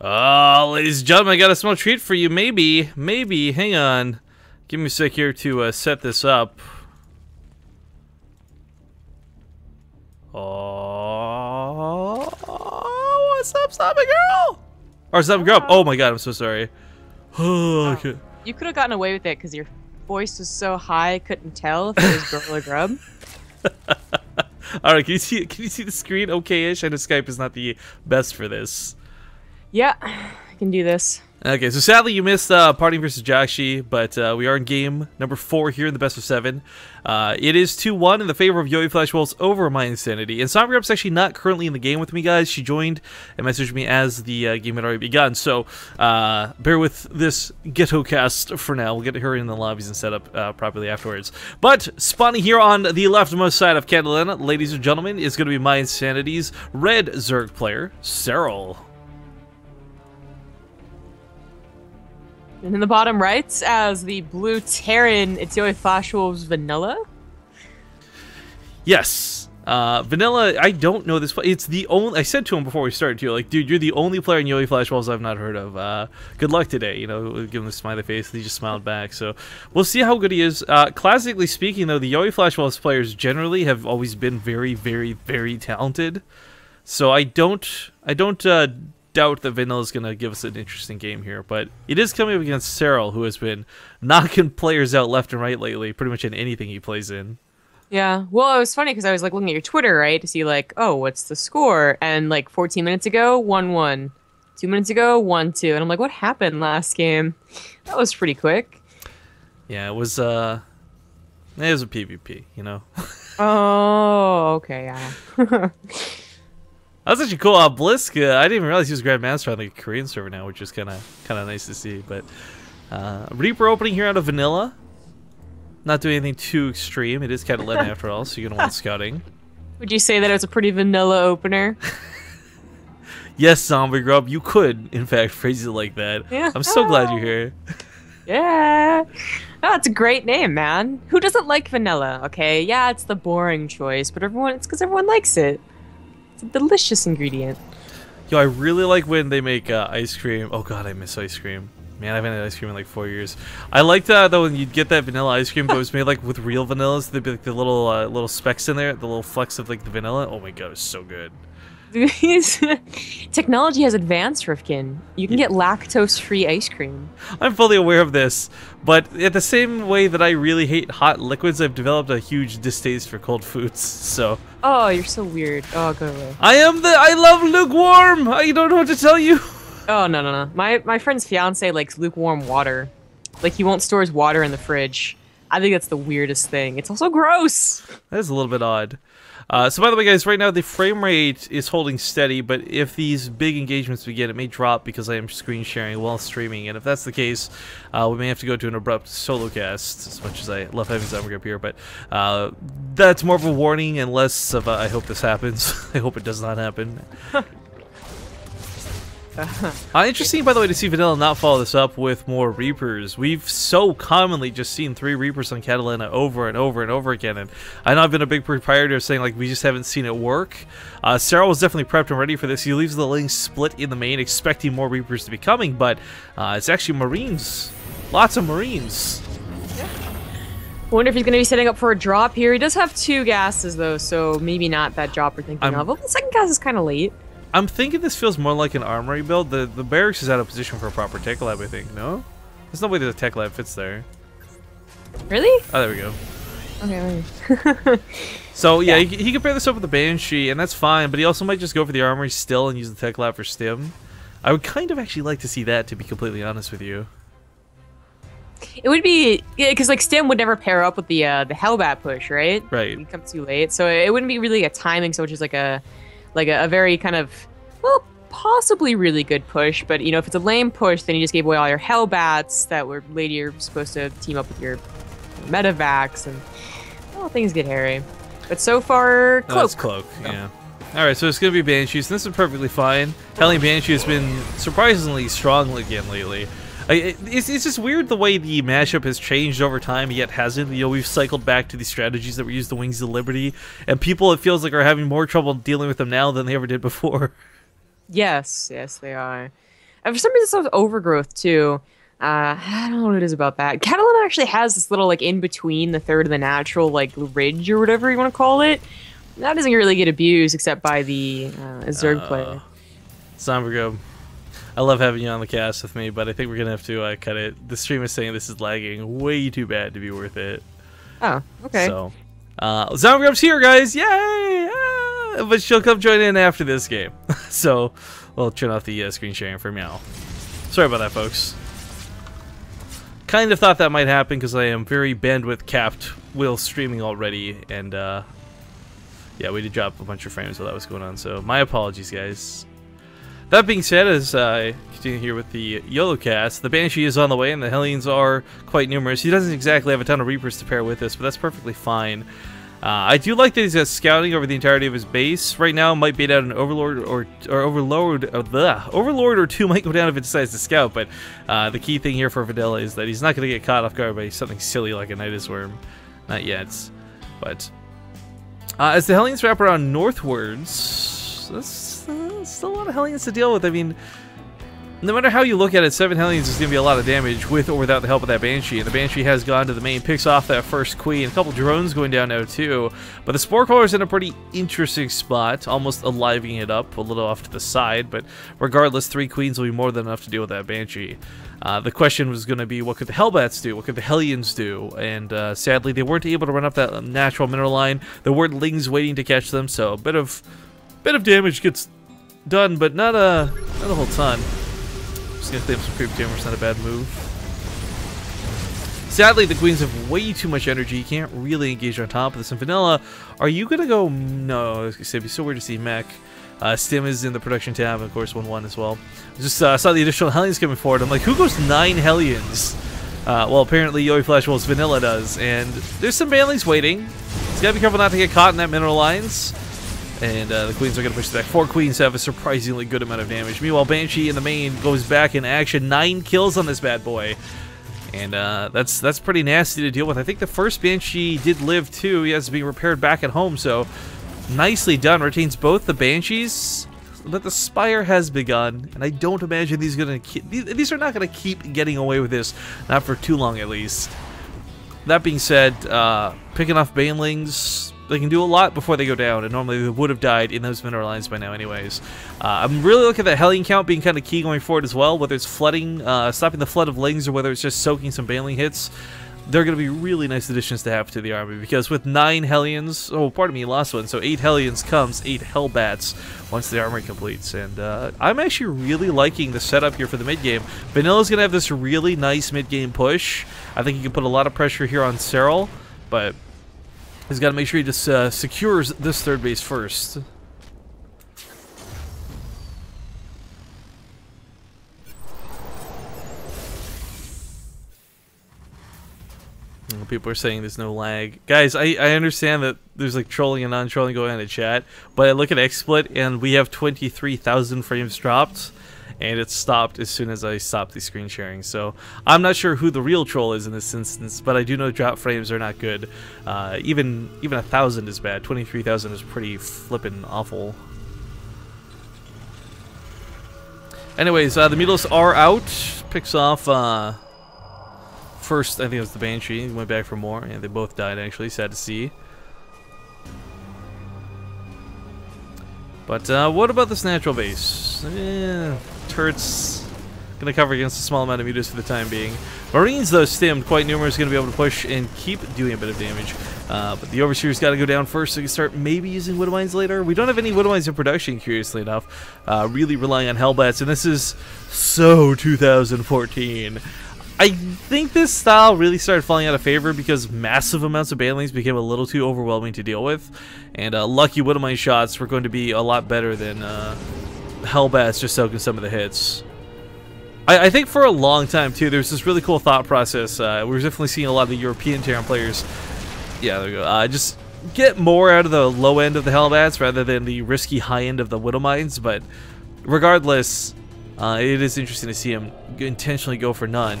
Ladies and gentlemen, I got a small treat for you. Maybe. Hang on. Give me a sec here to set this up. Oh, what's up, Stopping Girl? Or Stopping Girl? Oh my god, I'm so sorry. Oh, okay. You could have gotten away with it because your voice was so high I couldn't tell if it was girl or grub. Alright, can you see the screen okay-ish? I know Skype is not the best for this. Yeah, I can do this. Okay, so sadly you missed Party vs. Joshi, but we are in game number 4 here in the best of 7. It is 2-1 in the favor of yoeFW over mYi. And Sombrup's actually not currently in the game with me, guys. She joined and messaged me as the game had already begun. So bear with this ghetto cast for now. We'll get her in the lobbies and set up properly afterwards. But spawning here on the leftmost side of Catalina, ladies and gentlemen, is going to be mYi's red Zerg player, Serral. And in the bottom right, as the blue Terran, it's yoeFW's Vanilla. Yes. Vanilla, I don't know this play. It's the only, I said to him before we started too, like, dude, you're the only player in yoeFW I've not heard of. Good luck today, you know, give him a smiley face, and he just smiled back, so we'll see how good he is. Classically speaking though, the yoeFW players generally have always been very, very, very talented. So I don't doubt that Vanilla is going to give us an interesting game here, but it is coming up against Serral, who has been knocking players out left and right lately, pretty much in anything he plays in. Yeah, well, it was funny because I was like looking at your Twitter, right, to see like, oh, what's the score? And like 14 minutes ago, 1-1. 2 minutes ago, 1-2. And I'm like, what happened last game? That was pretty quick. Yeah, it was a PvP, you know. Oh, okay, yeah. That was actually cool. Blisk, I didn't even realize he was Grandmaster on the Korean server now, which is kind of nice to see. But Reaper opening here out of Vanilla. Not doing anything too extreme. It is kind of letting after all, so you're going to want scouting. Would you say that it was a pretty vanilla opener? Yes, Zombie Grub, you could, in fact, phrase it like that. Yeah. I'm so glad you're here. Yeah. Oh, it's a great name, man. Who doesn't like vanilla? Okay, yeah, it's the boring choice, but it's because everyone likes it. It's a delicious ingredient. Yo, I really like when they make ice cream. Oh god, I miss ice cream. Man, I haven't had ice cream in like 4 years. I liked though when you'd get that vanilla ice cream, but it was made like with real vanillas. There'd be like the little specks in there, the little flecks of like the vanilla. Oh my god, it's so good. Technology has advanced, Rifkin. You can get lactose-free ice cream. I'm fully aware of this, but in the same way that I really hate hot liquids, I've developed a huge distaste for cold foods. So. Oh, you're so weird. Oh, go away. I love lukewarm. I don't know what to tell you. Oh no. My friend's fiance likes lukewarm water. Like he won't store his water in the fridge. I think that's the weirdest thing. It's also gross. That is a little bit odd. So by the way, guys, right now the frame rate is holding steady, but if these big engagements begin, it may drop because I am screen sharing while streaming, and if that's the case, we may have to go to an abrupt solo cast, as much as I love having Zymer up here, but that's more of a warning and less of a, I hope this happens. I hope it does not happen. Interesting, by the way, to see Vanilla not follow this up with more Reapers. We've so commonly just seen 3 Reapers on Catalina over and over and over again, and I know I've been a big proprietor of saying like we just haven't seen it work. Serral was definitely prepped and ready for this. He leaves the lane split in the main, expecting more Reapers to be coming, but it's actually Marines. Lots of Marines. Yeah. I wonder if he's going to be setting up for a drop here. He does have 2 gases, though, so maybe not that drop we're thinking of. Well, the second gas is kind of late. I'm thinking this feels more like an armory build. The barracks is out of position for a proper tech lab, I think. No? There's no way that a tech lab fits there. Really? Oh, there we go. Okay. So, yeah, he can pair this up with the Banshee, and that's fine, but he also might just go for the armory still and use the tech lab for stim. I would kind of actually like to see that, to be completely honest with you. It would be, yeah, because like stim would never pair up with the Hellbat push, right? Right. It comes too late, so it wouldn't be really a timing, so it's just like a very kind of, well, possibly really good push, but you know, if it's a lame push, then you just gave away all your Hellbats that were later supposed to team up with your Medivacs, and well, things get hairy. But so far, Cloak. That's Cloak, yeah. Alright, so it's going to be Banshees, and this is perfectly fine. Helling Banshee has been surprisingly strong again lately. It's just weird the way the mashup has changed over time, yet hasn't. You know, we've cycled back to the strategies that were used the Wings of Liberty, and people, it feels like, are having more trouble dealing with them now than they ever did before. Yes, they are. For some reason, so it's overgrowth too. I don't know what it is about that. Catalan actually has this little like in between the third and the natural like ridge or whatever you want to call it. That doesn't really get abused except by the Zerg player. Sombrgo, I love having you on the cast with me, but I think we're gonna have to cut it. The stream is saying this is lagging way too bad to be worth it. Oh, okay. So, Zomgrub's here, guys! Yay! But she'll come join in after this game. So, we'll turn off the screen sharing for now. Sorry about that, folks. Kind of thought that might happen because I am very bandwidth capped while streaming already, and yeah, we did drop a bunch of frames while that was going on, so my apologies, guys. That being said, as I continue here with the YOLO cast, the Banshee is on the way and the Hellions are quite numerous. He doesn't exactly have a ton of Reapers to pair with this, but that's perfectly fine. I do like that he's got scouting over the entirety of his base. Right now, might bait out an Overlord or Overlord or two might go down if it decides to scout, but the key thing here for Vanilla is that he's not going to get caught off guard by something silly like a Nidus Worm. Not yet, but as the Hellions wrap around northwards, that's still a lot of Hellions to deal with. I mean, no matter how you look at it, 7 Hellions is going to be a lot of damage with or without the help of that Banshee. And the Banshee has gone to the main, picks off that first Queen. A couple drones going down now too. But the Spore Crawler's in a pretty interesting spot, almost alivening it up a little off to the side. But regardless, 3 Queens will be more than enough to deal with that Banshee. The question was going to be, what could the Hellbats do? What could the Hellions do? And sadly, they weren't able to run up that natural mineral line. There weren't Lings waiting to catch them, so a bit of damage gets done, but not a whole ton. Just gonna claim some creep damage, not a bad move. Sadly, the Queens have way too much energy. You can't really engage on top of this. And Vanilla, are you gonna go? No, I was gonna say, it'd be so weird to see mech. Stim is in the production tab, and of course 1-1 as well. Just saw the additional Hellions coming forward. I'm like, who goes 9 Hellions? Well, apparently yoeFW Vanilla does, and there's some Banlings waiting. He's gotta be careful not to get caught in that mineral lines. And the Queens are going to push back. 4 Queens have a surprisingly good amount of damage. Meanwhile, Banshee in the main goes back in action. 9 kills on this bad boy. And that's pretty nasty to deal with. I think the first Banshee did live too. He has to be repaired back at home. So nicely done. Retains both the Banshees. But the Spire has begun. And I don't imagine these are not going to keep getting away with this. Not for too long at least. That being said, picking off Banelings, they can do a lot before they go down, and normally they would have died in those mineral lines by now anyways. I'm really looking at that Hellion count being kind of key going forward as well, whether it's flooding, stopping the flood of Lings, or whether it's just soaking some Baneling hits. They're going to be really nice additions to have to the army, because with 9 Hellions, oh, pardon me, lost one, so 8 Hellions comes 8 Hellbats once the armory completes, and I'm actually really liking the setup here for the mid-game. Vanilla's going to have this really nice mid-game push. I think he can put a lot of pressure here on Serral, but he's got to make sure he just secures this third base first. People are saying there's no lag. Guys, I understand that there's like trolling and non-trolling going on in chat, but I look at XSplit and we have 23,000 frames dropped, and it stopped as soon as I stopped the screen sharing. So I'm not sure who the real troll is in this instance, but I do know drop frames are not good. Even 1,000 is bad. 23,000 is pretty flippin' awful. Anyways, the Mulos are out. Picks off first, I think it was the Banshee. He went back for more, and they both died actually. Sad to see. But what about this natural base? Turret's gonna cover against a small amount of mutas for the time being. Marines, though, stimmed, quite numerous, gonna be able to push and keep doing a bit of damage. But the Overseer's got to go down first, so you can start maybe using Widow Mines later. We don't have any Widow Mines in production, curiously enough. Really relying on Hellbats, and this is so 2014. I think this style really started falling out of favor because massive amounts of Banelings became a little too overwhelming to deal with, and lucky Widow Mine shots were going to be a lot better than Hellbats just soaking some of the hits. I think for a long time too, there's this really cool thought process. We're definitely seeing a lot of the European Terran players. Yeah, there we go. Just get more out of the low end of the Hellbats rather than the risky high end of the Widow Mines. But regardless, it is interesting to see him intentionally go for none.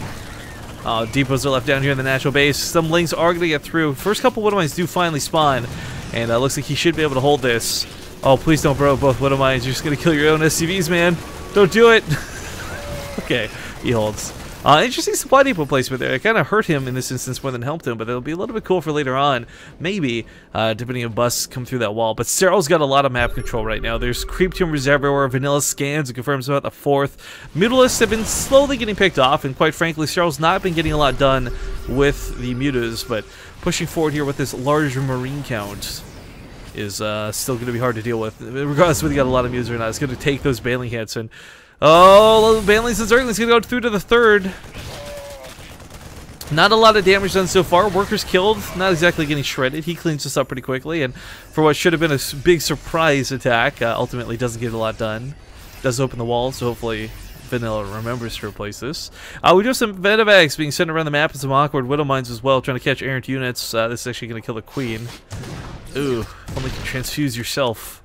Depots are left down here in the natural base. Some Lings are going to get through. First couple Widow Mines do finally spawn, and looks like he should be able to hold this. Oh, please don't bro both Widow Mines. You're just going to kill your own SCVs, man. Don't do it. Okay, he holds. Interesting supply depot placement there. It kind of hurt him in this instance more than helped him, but it'll be a little bit cool for later on, maybe, depending if busts come through that wall. But Serral's got a lot of map control right now. There's creep tumors everywhere. Vanilla scans and confirms about the 4th. Mutalisks have been slowly getting picked off, and quite frankly, Serral's not been getting a lot done with the mutas, but pushing forward here with this larger marine count is still going to be hard to deal with. Regardless of whether you got a lot of mutas or not, it's going to take those bailing hits. And oh, Banley's and Zergling's gonna go through to the 3rd. Not a lot of damage done so far. Workers killed, not exactly getting shredded. He cleans this up pretty quickly, and for what should have been a big surprise attack, ultimately doesn't get a lot done. Does open the wall, so hopefully Vanilla remembers to replace this. We do have some Venevacs being sent around the map and some awkward Widow Mines as well, trying to catch errant units. This is actually gonna kill the Queen. Ooh, only can transfuse yourself.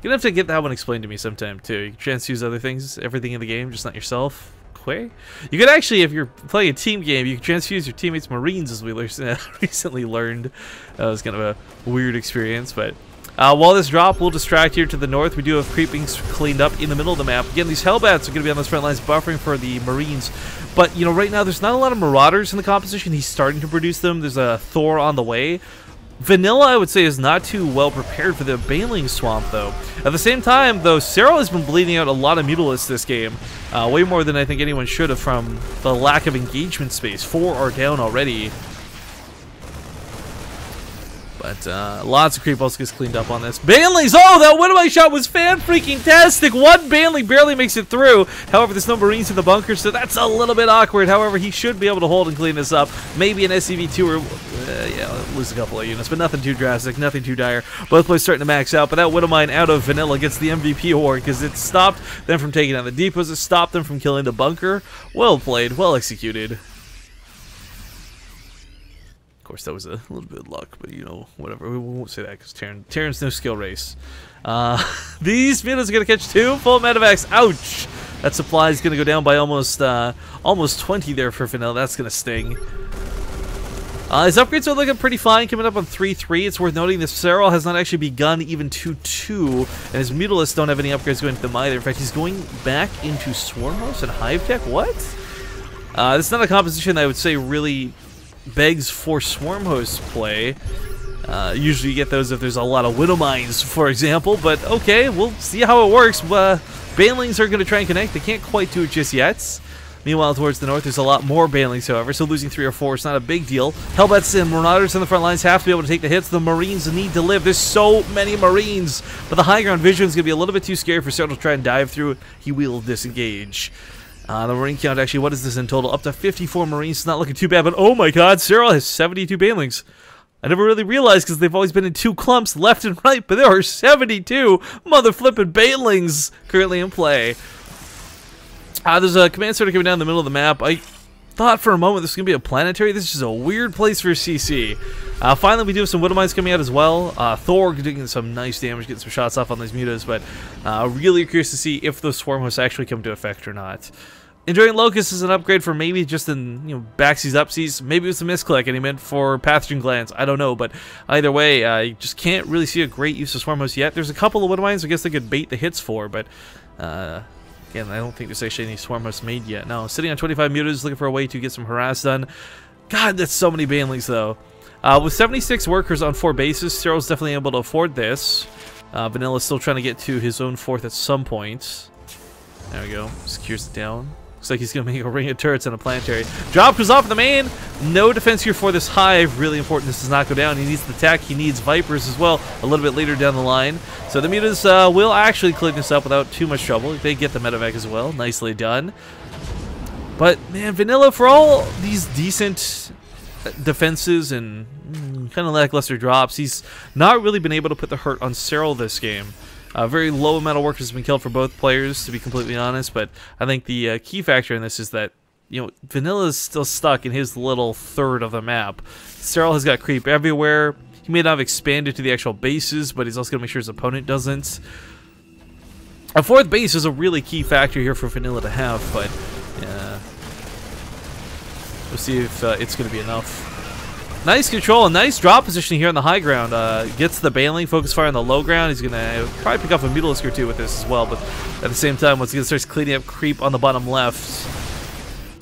You're gonna have to get that one explained to me sometime too. You can transfuse other things, everything in the game, just not yourself. Quay? You could actually, if you're playing a team game, you can transfuse your teammates' Marines, as we recently learned. That was kind of a weird experience, but while this drop will distract here to the north, we do have creepings cleaned up in the middle of the map. Again, these Hellbats are going to be on those front lines buffering for the Marines. But, you know, right now there's not a lot of Marauders in the composition. He's starting to produce them. There's a Thor on the way. Vanilla, I would say, is not too well prepared for the Baneling Swamp, though. At the same time, though, Serral has been bleeding out a lot of Mutalisks this game. Way more than I think anyone should have from the lack of engagement space. 4 are down already. But lots of creep also gets cleaned up on this. Banelings! Oh, that Widowmine shot was fan-freaking-tastic! One Baneling barely makes it through. However, there's no Marines in the bunker, so that's a little bit awkward. However, he should be able to hold and clean this up. Maybe an SCV-2 or... yeah, lose a couple of units, but nothing too drastic, nothing too dire. Both players starting to max out, but that Widowmine out of Vanilla gets the MVP award because it stopped them from taking down the depots. It stopped them from killing the bunker. Well played, well executed. Of course, that was a little bit of luck, but you know, whatever. We won't say that because Terran's no skill race. These mutas are going to catch 2 full medevacs. Ouch! That supply is going to go down by almost 20 there for Vanilla. That's going to sting. His upgrades are looking pretty fine, coming up on 3-3. It's worth noting that Serral has not actually begun even 2-2, and his Mutalisks don't have any upgrades going to them either. In fact, he's going back into Swarmhost and Hive Tech. What? This is not a composition that I would say really begs for Swarmhost play. Usually you get those if there's a lot of Widow Mines, for example, but okay, we'll see how it works. Banelings are going to try and connect. They can't quite do it just yet. Meanwhile, towards the north, there's a lot more Banelings, however, so losing 3 or 4 is not a big deal. Hellbats and Marauders on the front lines have to be able to take the hits. The Marines need to live. There's so many Marines, but the high ground vision is going to be a little bit too scary for Serral to try and dive through. He will disengage. The Marine count, actually, what is this in total? Up to 54 Marines. It's not looking too bad, but oh my god, Serral has 72 Banelings. I never really realized because they've always been in 2 clumps left and right, but there are 72 mother-flipping Banelings currently in play. There's a command center coming down the middle of the map. I thought for a moment this was going to be a planetary. This is just a weird place for a CC. Finally, we do have some Widow Mines coming out as well. Thor doing some nice damage, getting some shots off on these mutas, but really curious to see if those swarm hosts actually come to effect or not. Enduring Locust is an upgrade for maybe just in, you know, backsies, upsies. Maybe it was a misclick and he meant for pathogen glands. I don't know, but either way, you just can't really see a great use of swarm hosts yet. There's a couple of Widow Mines I guess they could bait the hits for, but again, I don't think there's actually any swarm hosts made yet. No, sitting on 25 mutas, looking for a way to get some harass done. God, that's so many Banelings though. With 76 workers on 4 bases, Serral's definitely able to afford this. Vanilla's still trying to get to his own 4th at some point. There we go. Secures it down. Looks like he's going to make a ring of turrets and a planetary. Drop goes off the main. No defense here for this hive. Really important this does not go down. He needs the tech. He needs Vipers as well a little bit later down the line. So the mutas will actually clean this up without too much trouble. They get the medevac as well. Nicely done. But, man, Vanilla, for all these decent defenses and kind of lackluster drops, he's not really been able to put the hurt on Serral this game. Very low amount of workers has been killed for both players, to be completely honest, but I think the key factor in this is that, you know, Vanilla is still stuck in his little third of the map. Serral has got creep everywhere. He may not have expanded to the actual bases, but he's also going to make sure his opponent doesn't. A 4th base is a really key factor here for Vanilla to have, but we'll see if it's going to be enough. Nice control, and nice drop positioning here on the high ground. Gets the Baneling, focus fire on the low ground. He's going to probably pick up a Mutalisk or two with this as well, but at the same time, once he starts cleaning up creep on the bottom left.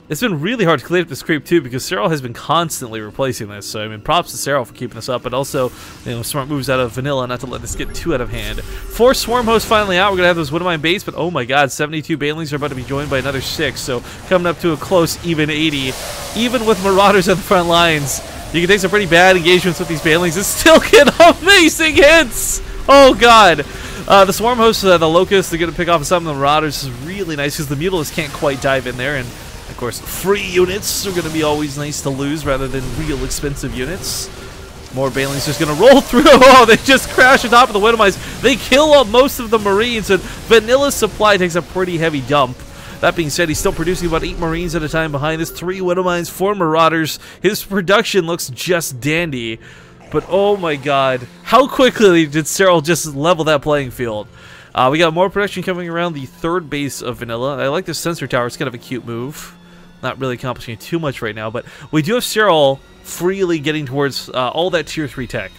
It's been really hard to clean up this creep too, because Serral has been constantly replacing this. So I mean, props to Serral for keeping this up, but also, you know, smart moves out of Vanilla not to let this get too out of hand. 4 Swarm Hosts finally out. We're gonna have those Widowmine base, but oh my God, 72 Banelings are about to be joined by another 6. So coming up to a close, even 80. Even with Marauders at the front lines, you can take some pretty bad engagements with these Banelings and still get amazing hits. Oh God. The Swarm Hosts, the Locusts, they're gonna pick off some of the Marauders. This is really nice because the Mutalisk can't quite dive in there, and of course, free units are going to be always nice to lose rather than real expensive units. More Banelings just going to roll through. Oh, they just crash on top of the Widowmines. They kill up most of the Marines, and Vanilla's supply takes a pretty heavy dump. That being said, he's still producing about 8 Marines at a time behind this. 3 Widowmines, 4 Marauders. His production looks just dandy. But oh my God, how quickly did Serral just level that playing field? We got more production coming around the 3rd base of Vanilla. I like this sensor tower. It's kind of a cute move. Not really accomplishing too much right now, but we do have Serral freely getting towards all that tier 3 tech.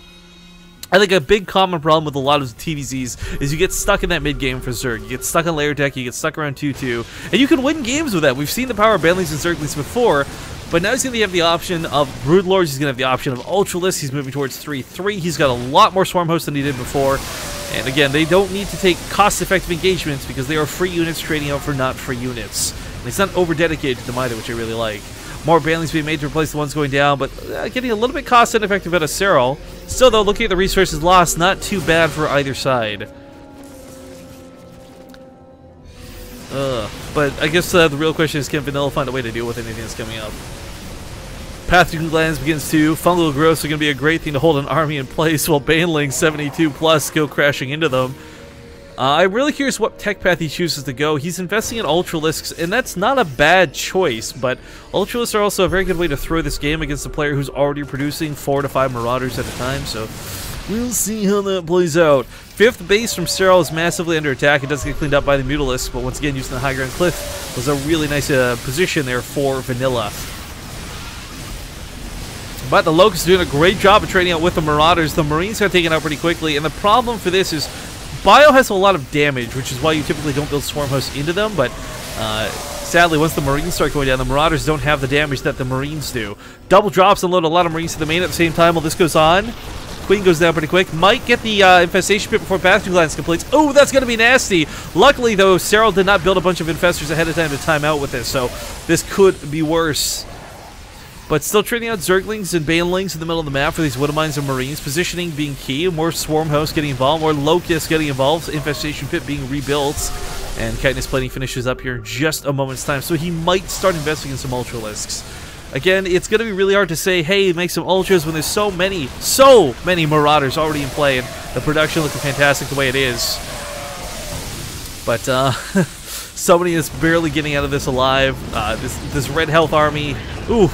I think a big common problem with a lot of TVZs is you get stuck in that mid game for Zerg. You get stuck on layer tech, you get stuck around 2-2, and you can win games with that. We've seen the power of Banelings and Zerglings before, but now he's going to have the option of Broodlords, he's going to have the option of Ultralisks, he's moving towards 3-3, he's got a lot more Swarm Hosts than he did before, and again, they don't need to take cost-effective engagements because they are free units trading out for not free units. And it's not over-dedicated to them either, which I really like. More Banelings being made to replace the ones going down, but getting a little bit cost-ineffective out of Serral. Still, though, looking at the resources lost, not too bad for either side. But I guess the real question is, can Vanilla find a way to deal with anything that's coming up? Pathogen Glands begins to. Fungal growths are going to be a great thing to hold an army in place, while Banelings 72 plus go crashing into them. I'm really curious what tech path he chooses to go. He's investing in Ultralisks, and that's not a bad choice, but Ultralisks are also a very good way to throw this game against a player who's already producing 4 to 5 Marauders at a time, so we'll see how that plays out. 5th base from Serral is massively under attack. It does get cleaned up by the Mutalisks, but once again, using the high ground cliff was a really nice position there for Vanilla. But the Locusts are doing a great job of trading out with the Marauders. The Marines got taken out pretty quickly, and the problem for this is Bio has a lot of damage, which is why you typically don't build Swarm Hosts into them, but sadly, once the Marines start going down, the Marauders don't have the damage that the Marines do. Double drops unload a lot of Marines to the main at the same time while this goes on. Queen goes down pretty quick. Might get the Infestation Pit before Pathogen Glands completes. Oh, that's going to be nasty. Luckily, though, Serral did not build a bunch of Infestors ahead of time to time out with this, so this could be worse. But still trading out Zerglings and Banelings in the middle of the map for these Widowmines and Marines. Positioning being key. More Swarm Hosts getting involved. More Locusts getting involved. Infestation Pit being rebuilt. And Chitinous Plating finishes up here in just a moment's time. So he might start investing in some Ultralisks. Again, it's going to be really hard to say, hey, make some Ultras when there's so many Marauders already in play. And the production looking fantastic the way it is. But, somebody is barely getting out of this alive. This Red Health army. Ooh.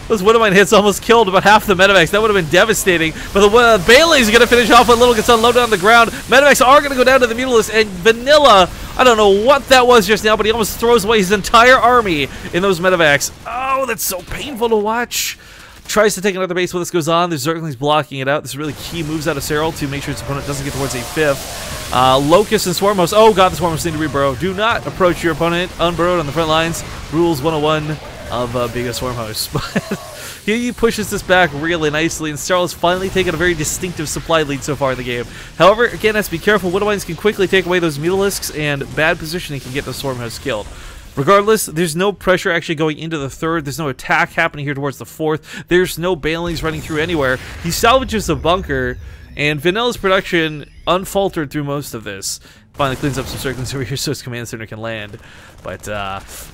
Those Widowmine hits almost killed about half the Medivacs. That would have been devastating. But the Bailey's going to finish off when Little gets unloaded on the ground. Medivacs are going to go down to the Mutalisk. And Vanilla, I don't know what that was just now, but he almost throws away his entire army in those Medivacs. Oh, that's so painful to watch. Tries to take another base while this goes on. There's Zerglings blocking it out. This is really key moves out of Serral to make sure his opponent doesn't get towards a 5th. Locust and Swarm Hosts. Oh god, the Swarm Hosts need to reburrow. Do not approach your opponent unburrowed on the front lines. Rules 101 of being a Swarm Host. But he pushes this back really nicely, and Serral has finally taken a very distinctive supply lead so far in the game. However, again, has to be careful. Widowmines can quickly take away those Mutalisks, and bad positioning can get the Swarm Host killed. Regardless, there's no pressure actually going into the 3rd. There's no attack happening here towards the 4th. There's no Banelings running through anywhere. He salvages the bunker, and Vanilla's production unfaltered through most of this. Finally cleans up some Zerglings over here so his command center can land. But,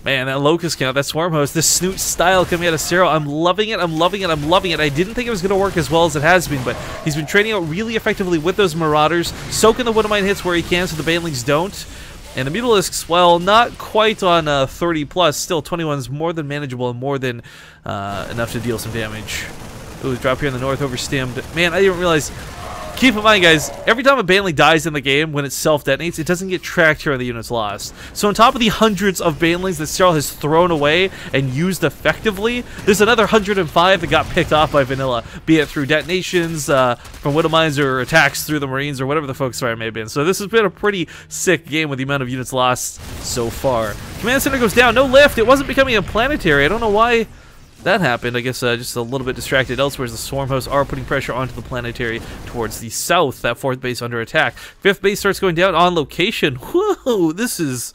man, that Locust count, that Swarm Host, this Snoot style coming out of Serral, I'm loving it, I'm loving it, I'm loving it. I didn't think it was going to work as well as it has been, but he's been trading out really effectively with those Marauders, soaking the Widowmine hits where he can so the Banelings don't. And the Mutalisks, well, not quite on 30 plus, still 21 is more than manageable and more than enough to deal some damage. Ooh, drop here in the north, overstimmed. Man, I didn't realize keep in mind, guys, every time a Baneling dies in the game, when it self-detonates, it doesn't get tracked here on the units lost. So on top of the hundreds of Banelings that Serral has thrown away and used effectively, there's another 105 that got picked off by Vanilla, be it through detonations from Widow Mines or attacks through the Marines or whatever the focus fire may have been. So this has been a pretty sick game with the amount of units lost so far. Command Center goes down. No lift. It wasn't becoming a planetary. I don't know why that happened. I guess just a little bit distracted elsewhere as the Swarm Hosts are putting pressure onto the planetary towards the south. That 4th base under attack. 5th base starts going down on location. Whoa, this is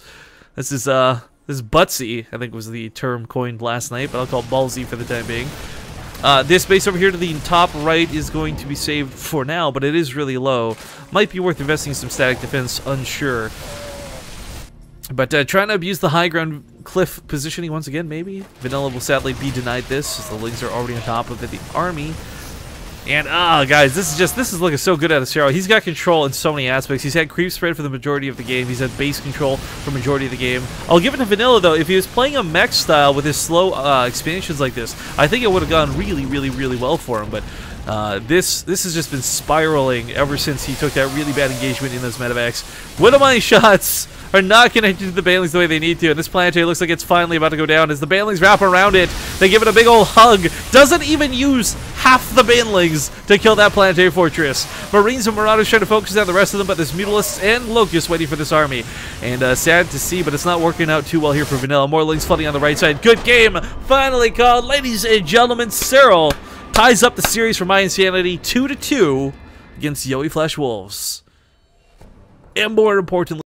butsy, I think was the term coined last night, but I'll call it ballsy for the time being. This base over here to the top right is going to be saved for now, but it is really low. Might be worth investing some static defense, unsure. But trying to abuse the high ground cliff positioning once again, maybe? Vanilla will sadly be denied this, as the Lings are already on top of the army. And, guys, this is looking so good out of Serral. He's got control in so many aspects. He's had creep spread for the majority of the game. He's had base control for the majority of the game. I'll give it to Vanilla, though. If he was playing a mech style with his slow expansions like this, I think it would have gone really, really, really well for him. But this has just been spiraling ever since he took that really bad engagement in those medevacs. Widow Mine shots are not connected to the Banelings the way they need to, and this planetary looks like it's finally about to go down as the Banelings wrap around it. They give it a big old hug. Doesn't even use half the Banelings to kill that planetary fortress. Marines and Marauders trying to focus on the rest of them, but there's Mutalisks and Locusts waiting for this army. And sad to see, but it's not working out too well here for Vanilla. More Lings flooding on the right side. Good game, finally called. Ladies and gentlemen, Serral ties up the series for mYinsanity 2-2 against yoeFW Wolves. And more importantly,